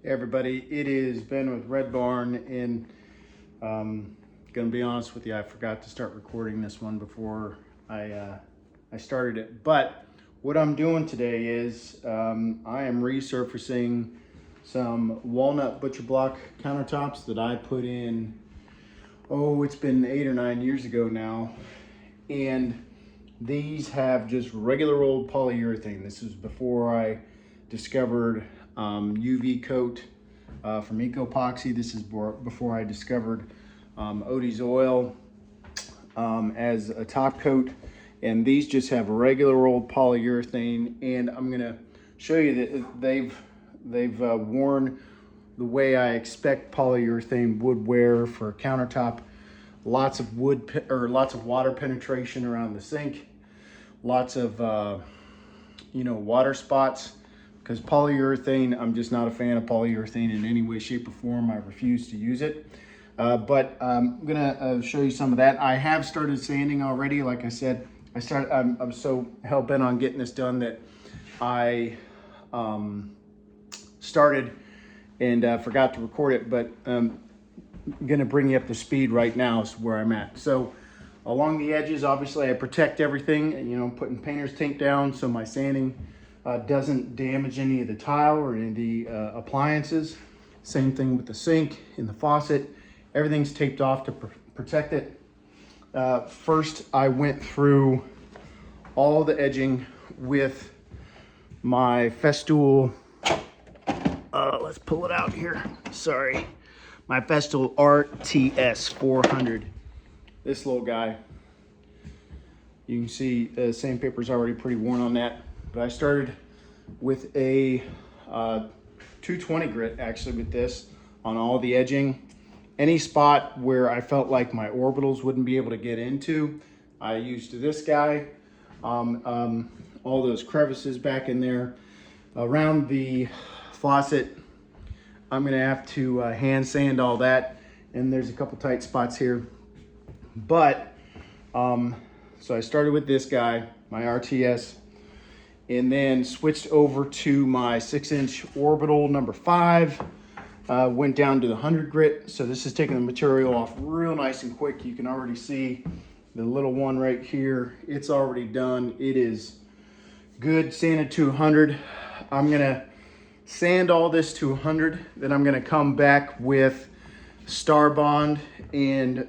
Hey everybody, it is Ben with Red Barn, and gonna be honest with you, I forgot to start recording this one before I started it. But what I'm doing today is I am resurfacing some walnut butcher block countertops that I put in. Oh, it's been 8 or 9 years ago now, and these have just regular old polyurethane. This is before I discovered UV coat from Ecopoxy. This is before I discovered Odies oil as a top coat. And these just have regular old polyurethane. And I'm gonna show you that they've worn the way I expect polyurethane would wear for a countertop. Lots of lots of water penetration around the sink. Lots of water spots, because polyurethane, I'm just not a fan of polyurethane in any way, shape, or form. I refuse to use it. But I'm gonna show you some of that. I have started sanding already. Like I said, I'm so hell bent on getting this done that I started and forgot to record it. But I'm gonna bring you up to speed right now is where I'm at. So along the edges, obviously I protect everything, putting painter's tape down so my sanding doesn't damage any of the tile or any of the appliances. Same thing with the sink and the faucet. Everything's taped off to protect it. First, I went through all the edging with my Festool, let's pull it out here, sorry. My Festool RTS 400. This little guy. You can see the sandpaper is already pretty worn on that. But I started with a 220 grit actually with this on all the edging. Any spot where I felt like my orbitals wouldn't be able to get into, I used this guy. All those crevices back in there. Around the faucet, I'm gonna have to hand sand all that. And there's a couple tight spots here. But, so I started with this guy, my RTS, and then switched over to my 6-inch orbital number 5. Went down to the 100 grit. So this is taking the material off real nice and quick. You can already see the little one right here. It's already done. It is good, sanded to 100. I'm gonna sand all this to 100. Then I'm gonna come back with Star Bond and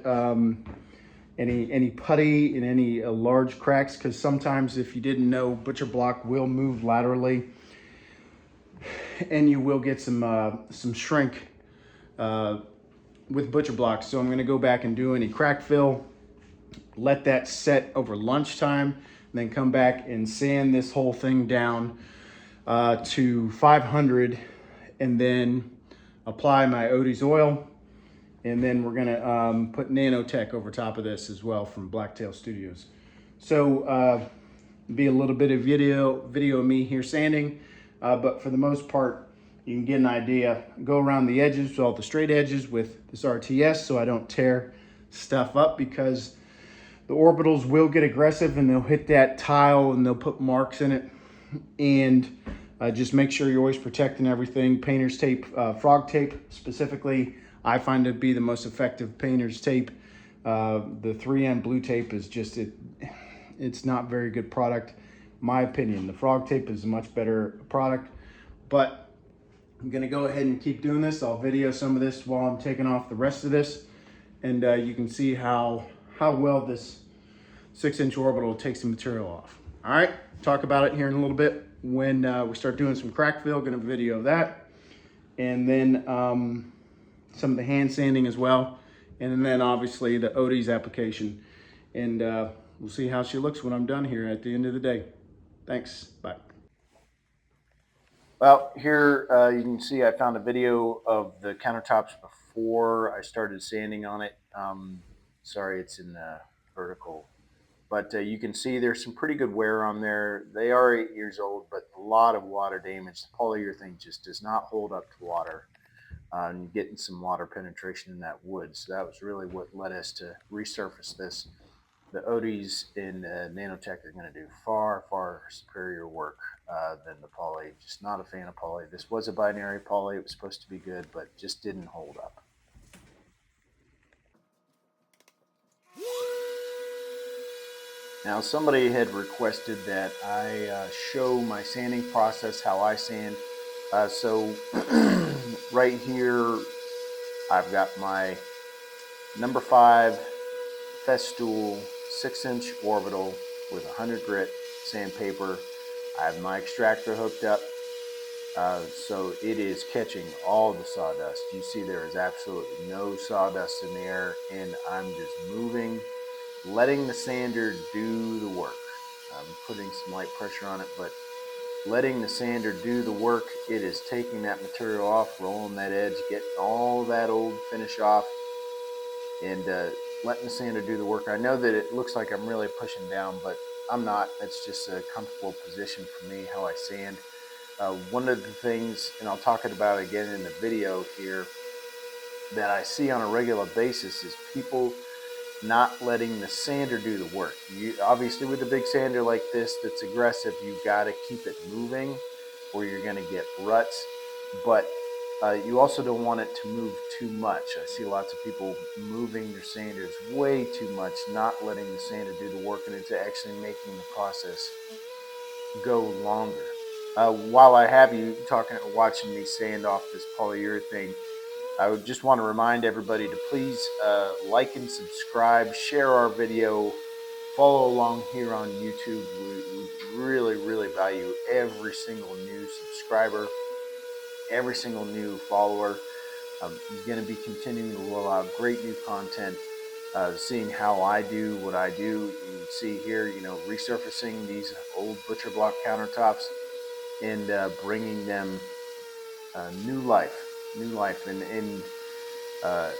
any putty and any large cracks, because sometimes, if you didn't know, butcher block will move laterally and you will get some shrink with butcher blocks. So I'm going to go back and do any crack fill, let that set over lunchtime, and then come back and sand this whole thing down to 500, and then apply my Odies oil. And then we're gonna put Nanotech over top of this as well from Blacktail Studios. So be a little bit of video of me here sanding, but for the most part, you can get an idea. Go around the edges, all the straight edges with this RTS, so I don't tear stuff up, because the orbitals will get aggressive and they'll hit that tile and they'll put marks in it. And just make sure you're always protecting everything. Painter's tape, Frogtape specifically, I find it to be the most effective painter's tape. The 3M blue tape is just, it's not very good product, my opinion. The Frogtape is a much better product, but I'm gonna go ahead and keep doing this. I'll video some of this while I'm taking off the rest of this, and you can see how well this 6-inch orbital takes the material off. All right, talk about it here in a little bit when we start doing some crack fill. Gonna video that, and then some of the hand sanding as well, and then obviously the Odies application, and we'll see how she looks when I'm done here at the end of the day. Thanks, bye. Well, here you can see I found a video of the countertops before I started sanding on it. Sorry, it's in vertical, but you can see there's some pretty good wear on there. They are 8 years old, but a lot of water damage. The polyurethane just does not hold up to water. And getting some water penetration in that wood. So that was really what led us to resurface this. the Odies in Nanotech are going to do far, far superior work than the poly. Just not a fan of poly. This was a binary poly. It was supposed to be good, but just didn't hold up. Now, somebody had requested that I show my sanding process, how I sand. So right here, I've got my number 5 Festool 6-inch orbital with 100 grit sandpaper. I have my extractor hooked up, so it is catching all the sawdust. You see there is absolutely no sawdust in the air, and I'm just moving, letting the sander do the work. I'm putting some light pressure on it, but letting the sander do the work. It is taking that material off, rolling that edge, getting all that old finish off, and letting the sander do the work. I know that it looks like I'm really pushing down, but I'm not. It's just a comfortable position for me, how I sand. One of the things, and I'll talk about it again in the video here, that I see on a regular basis is people not letting the sander do the work. You obviously, with a big sander like this that's aggressive, you've got to keep it moving or you're going to get ruts. But you also don't want it to move too much. I see lots of people moving their sanders way too much, not letting the sander do the work, and it's actually making the process go longer. While I have you watching me sand off this polyurethane, I would just want to remind everybody to please like and subscribe, share our video, follow along here on YouTube. We really, really value every single new subscriber, every single new follower. I'm going to be continuing to roll out great new content, seeing how I do what I do. You can see here, resurfacing these old butcher block countertops and bringing them new life, and uh,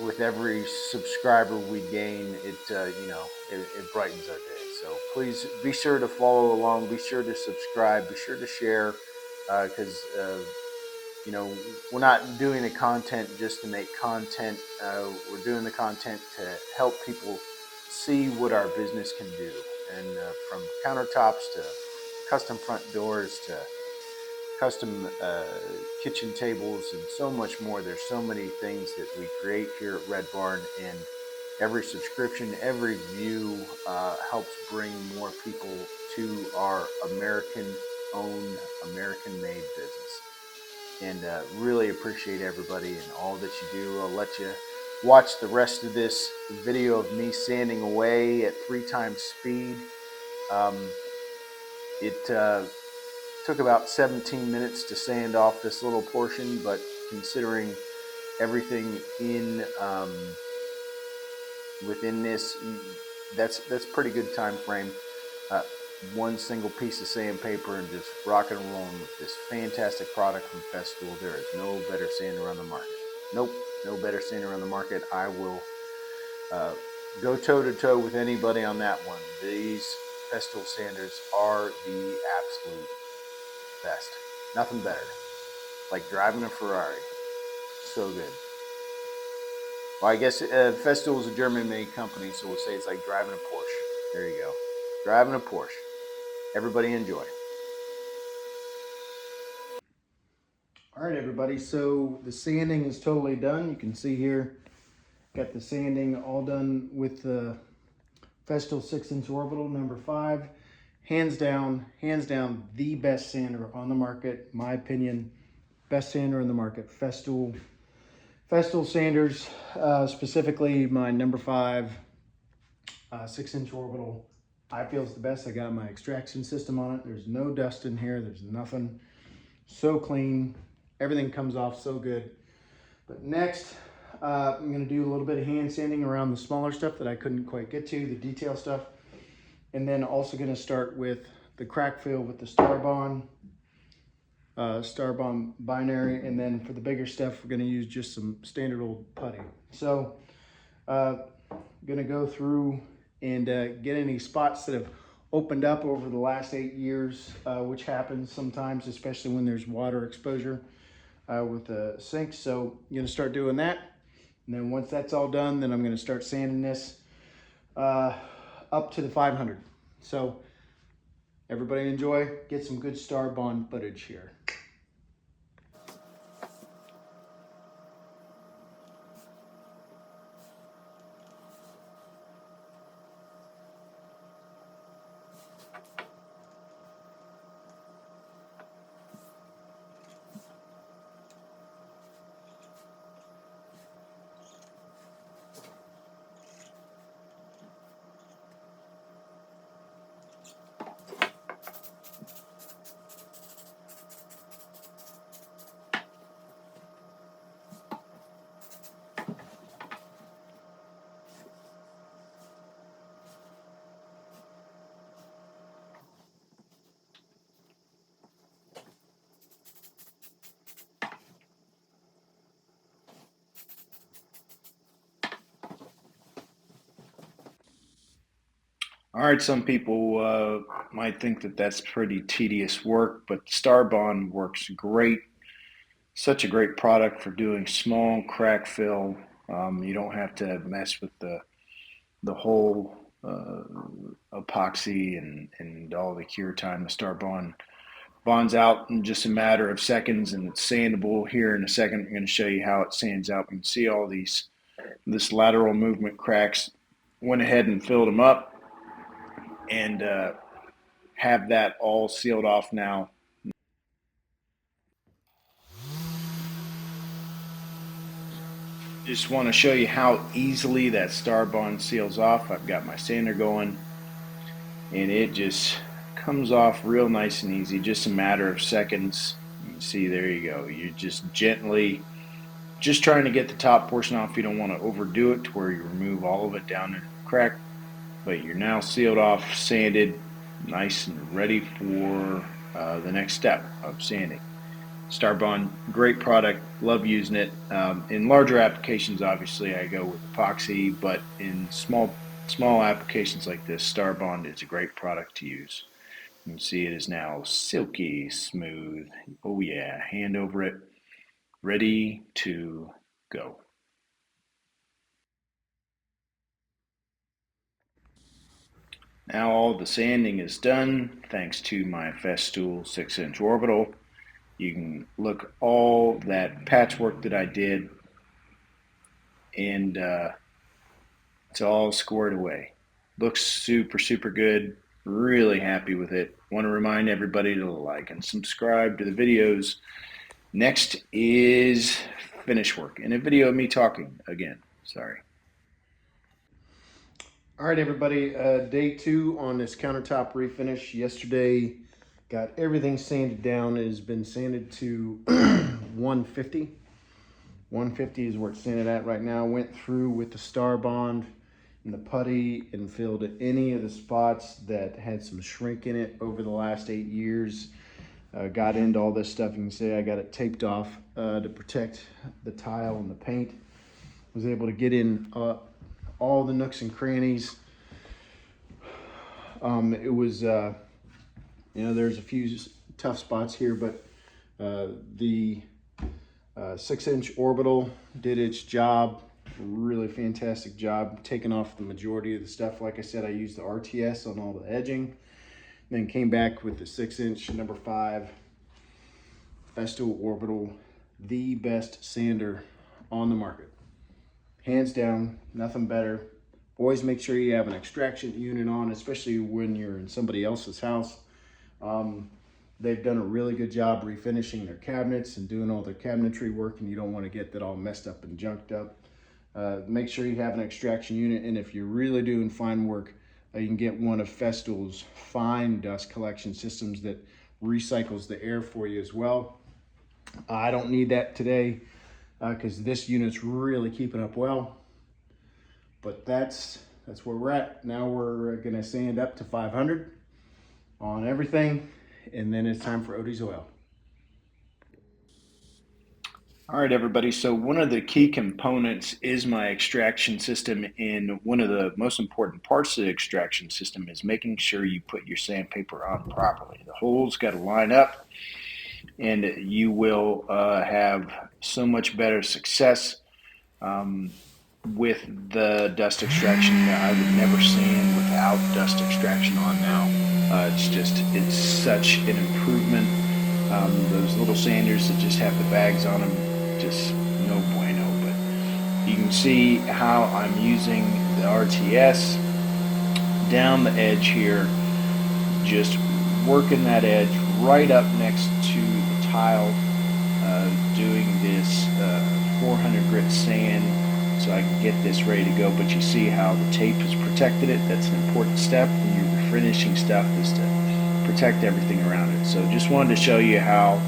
with every subscriber we gain, it brightens our day. So please be sure to follow along, be sure to subscribe, be sure to share, because we're not doing the content just to make content. We're doing the content to help people see what our business can do, and from countertops to custom front doors to custom kitchen tables and so much more. There's so many things that we create here at Red Barn, and every subscription, every view helps bring more people to our American-owned, American-made business. And really appreciate everybody and all that you do. I'll let you watch the rest of this video of me sanding away at 3 times speed. It took about 17 minutes to sand off this little portion, but considering everything in within this, that's pretty good time frame. One single piece of sandpaper and just rocking and rolling with this fantastic product from Festool. There is no better sander on the market. Nope, no better sander on the market. I will go toe to toe with anybody on that one. These Festool sanders are the absolute best. Nothing better. Like driving a Ferrari. So good. Well, I guess Festool is a German-made company, so we'll say it's like driving a Porsche. There you go. Driving a Porsche. Everybody enjoy. All right, everybody. So the sanding is totally done. You can see here, got the sanding all done with the Festool 6-inch orbital number 5. Hands down, the best sander on the market. My opinion, best sander in the market. Festool sanders, specifically my number 5 6-inch orbital, I feel is the best. I got my extraction system on it. There's no dust in here. There's nothing. So clean. Everything comes off so good. But next, I'm going to do a little bit of hand sanding around the smaller stuff that I couldn't quite get to, the detail stuff. And then also going to start with the crack fill with the Starbond binary. And then for the bigger stuff, we're going to use just some standard old putty. So I'm going to go through and get any spots that have opened up over the last 8 years, which happens sometimes, especially when there's water exposure with the sink. So I'm going to start doing that. And then once that's all done, then I'm going to start sanding this uh, up to the 500. So everybody enjoy, get some good Starbond footage here. All right, some people might think that that's pretty tedious work, but Starbond works great. Such a great product for doing small crack fill. You don't have to mess with the whole epoxy and all the cure time. The Starbond bonds out in just a matter of seconds, and it's sandable. Here in a second, I'm going to show you how it sands out. You can see all this lateral movement cracks. Went ahead and filled them up, and have that all sealed off now. Just want to show you how easily that Starbond seals off. I've got my sander going, and it just comes off real nice and easy, just a matter of seconds. You can see, there you go. You're just gently just trying to get the top portion off. You don't want to overdo it to where you remove all of it down into the crack, but you're now sealed off, sanded, nice and ready for the next step of sanding. Starbond, great product, love using it. In larger applications, obviously, I go with epoxy, but in small applications like this, Starbond is a great product to use. You can see it is now silky smooth. Oh yeah, hand over it, ready to go. Now all the sanding is done thanks to my Festool 6-inch orbital. You can look all that patchwork that I did, and it's all squared away. Looks super good. Really happy with it. Want to remind everybody to like and subscribe to the videos. Next is finish work and a video of me talking again. Sorry. All right, everybody, day 2 on this countertop refinish. Yesterday, got everything sanded down. It has been sanded to 150. 150 is where it's sanded at right now. Went through with the Starbond and the putty and filled any of the spots that had some shrink in it over the last 8 years. Got into all this stuff. You can see I got it taped off to protect the tile and the paint. Was able to get in all the nooks and crannies. It was, there's a few tough spots here, but the 6-inch orbital did its job. Really fantastic job taking off the majority of the stuff. Like I said, I used the RTS on all the edging, then came back with the 6-inch number 5 Festool orbital, the best sander on the market, hands down. Nothing better. Always make sure you have an extraction unit on, especially when you're in somebody else's house. They've done a really good job refinishing their cabinets and doing all their cabinetry work, and you don't want to get that all messed up and junked up. Make sure you have an extraction unit, and if you're really doing fine work, you can get one of Festool's fine dust collection systems that recycles the air for you as well. I don't need that today because this unit's really keeping up well. But that's where we're at. Now we're gonna sand up to 500 on everything, and then it's time for Odies oil. All right, everybody. So one of the key components is my extraction system, and one of the most important parts of the extraction system is making sure you put your sandpaper on properly. The holes got to line up, and you will have so much better success. with the dust extraction that I would never sand without dust extraction on now. It's such an improvement. Those little sanders that just have the bags on them, just no bueno. But you can see how I'm using the RTS down the edge here, just working that edge right up next to the tile, doing this 400 grit sand so I can get this ready to go. But you see how the tape has protected it. That's an important step when you're refinishing stuff, is to protect everything around it. So just wanted to show you how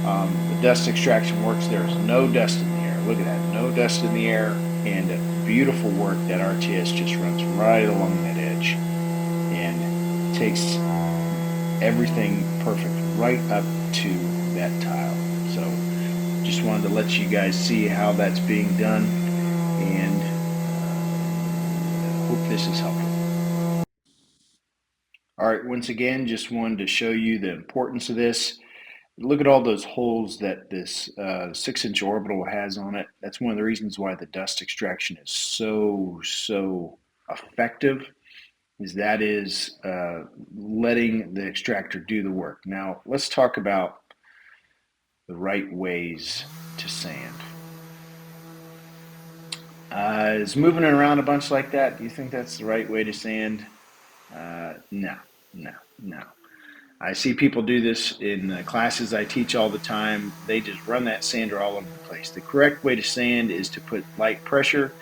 the dust extraction works. There's no dust in the air. Look at that, no dust in the air, and beautiful work. That RTS just runs right along that edge and takes everything perfect right up to that tile. So just wanted to let you guys see how that's being done, and hope this is helpful. All right, once again, just wanted to show you the importance of this. Look at all those holes that this 6-inch orbital has on it. That's one of the reasons why the dust extraction is so effective, is that is letting the extractor do the work. Now, let's talk about the right ways to sand. Is moving it around a bunch like that, do you think that's the right way to sand? No, no, no. I see people do this in the classes I teach all the time. They just run that sander all over the place. The correct way to sand is to put light pressure,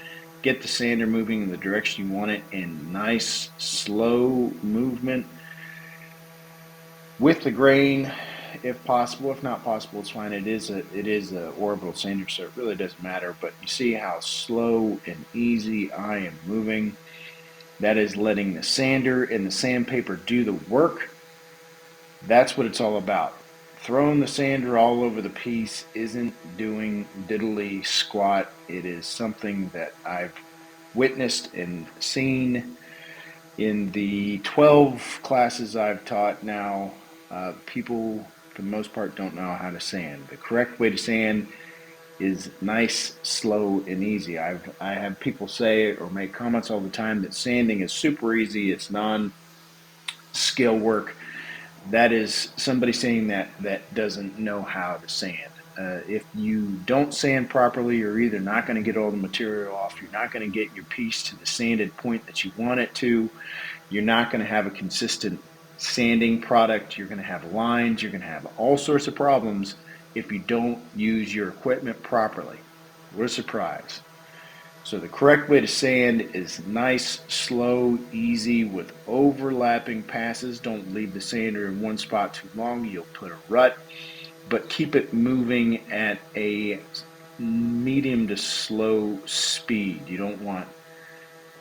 get the sander moving in the direction you want it, in nice, slow movement with the grain, if possible. If not possible, it's fine. It is a orbital sander, so it really doesn't matter. But you see how slow and easy I am moving. That is letting the sander and the sandpaper do the work. That's what it's all about. Throwing the sander all over the piece isn't doing diddly squat. It is something that I've witnessed and seen in the 12 classes I've taught now. People, for the most part, don't know how to sand. The correct way to sand is nice, slow, and easy. I have people say or make comments all the time that sanding is super easy. It's non-skill work. That is somebody saying that doesn't know how to sand. If you don't sand properly, you're either not going to get all the material off, you're not going to get your piece to the sanded point that you want it to, you're not going to have a consistent sanding product, you're going to have lines, you're going to have all sorts of problems if you don't use your equipment properly. What a surprise. So the correct way to sand is nice, slow, easy with overlapping passes. Don't leave the sander in one spot too long. You'll put a rut, but keep it moving at a medium to slow speed. You don't want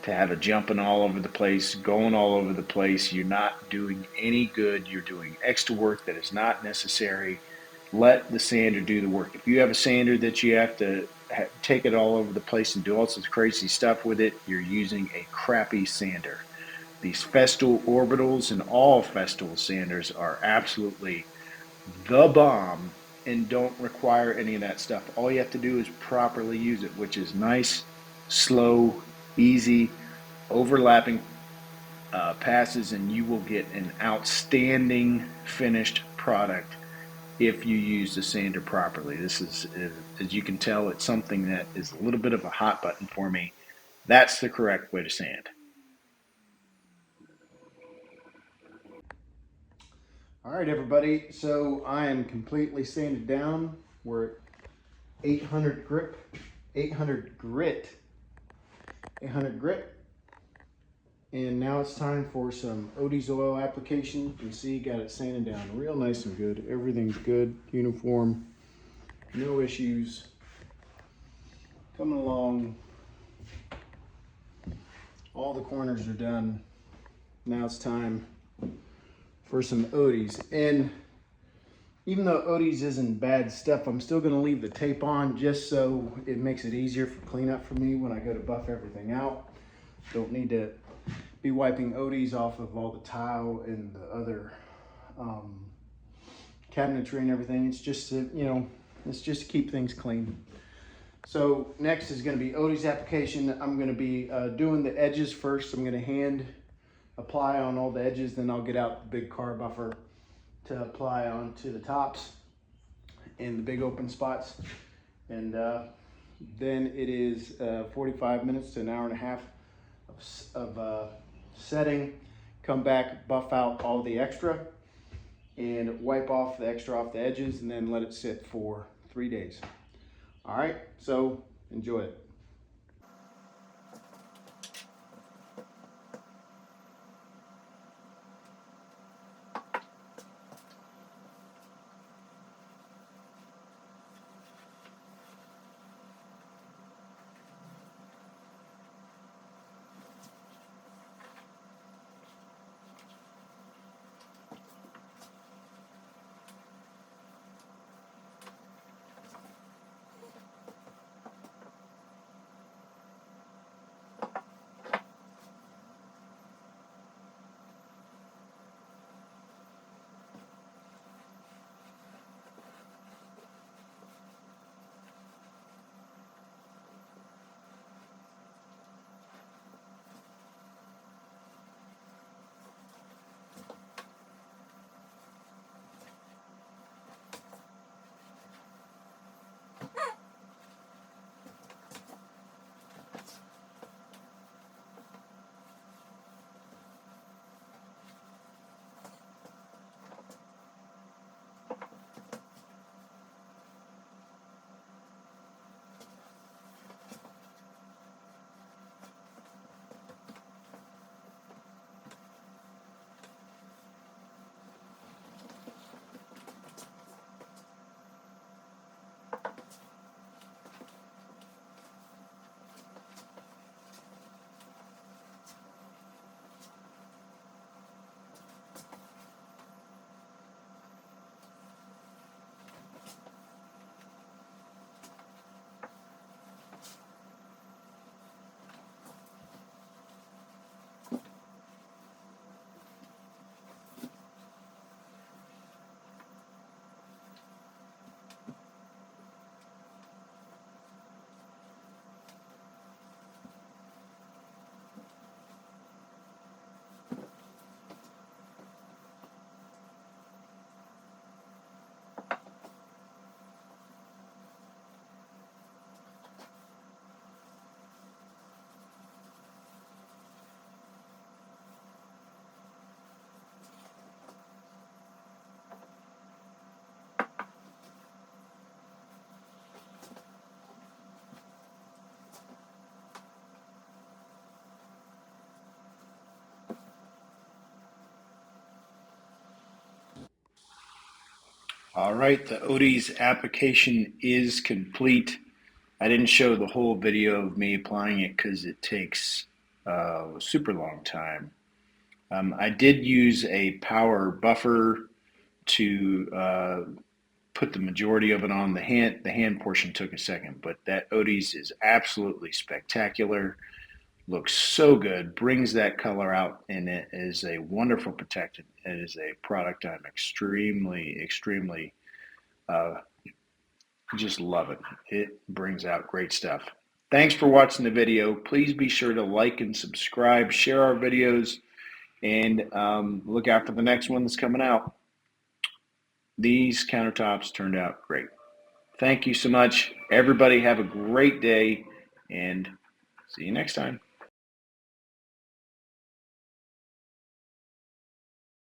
to have it jumping all over the place, going all over the place. You're not doing any good. You're doing extra work that is not necessary. Let the sander do the work. If you have a sander that you have to take it all over the place and do all sorts of crazy stuff with it, you're using a crappy sander. These Festool orbitals and all Festool sanders are absolutely the bomb and don't require any of that stuff. All you have to do is properly use it, which is nice, slow, easy, overlapping passes, and you will get an outstanding finished product if you use the sander properly. This is, as you can tell, it's something that is a little bit of a hot button for me. That's the correct way to sand. All right, everybody. So I am completely sanded down. We're at 800 grip, 800 grit, 800 grit. And now it's time for some Odies oil application. You can see, got it sanded down real nice and good. Everything's good, uniform, no issues. Coming along. All the corners are done. Now it's time for some Odies. And even though Odies isn't bad stuff, I'm still gonna leave the tape on just so it makes it easier for cleanup for me when I go to buff everything out. Don't need to be wiping Odies off of all the tile and the other cabinetry and everything. It's just to, it's just to keep things clean. So next is going to be Odies application. I'm going to be doing the edges first. I'm going to hand apply on all the edges, then I'll get out the big car buffer to apply onto the tops and the big open spots. And then it is 45 minutes to an hour and a half of setting. Come back, buff out all the extra, and wipe off the extra off the edges, and then let it sit for 3 days. All right, so enjoy it. All right, the Odies application is complete. I didn't show the whole video of me applying it because it takes a super long time. I did use a power buffer to put the majority of it on the hand. The hand portion took a second, but that Odies is absolutely spectacular. Looks so good, brings that color out, and it is a wonderful protectant. It is a product I'm extremely uh, just love it. It brings out great stuff. Thanks for watching the video. Please be sure to like and subscribe, share our videos, and look out for the next one that's coming out. These countertops turned out great. Thank you so much. Everybody have a great day, and see you next time.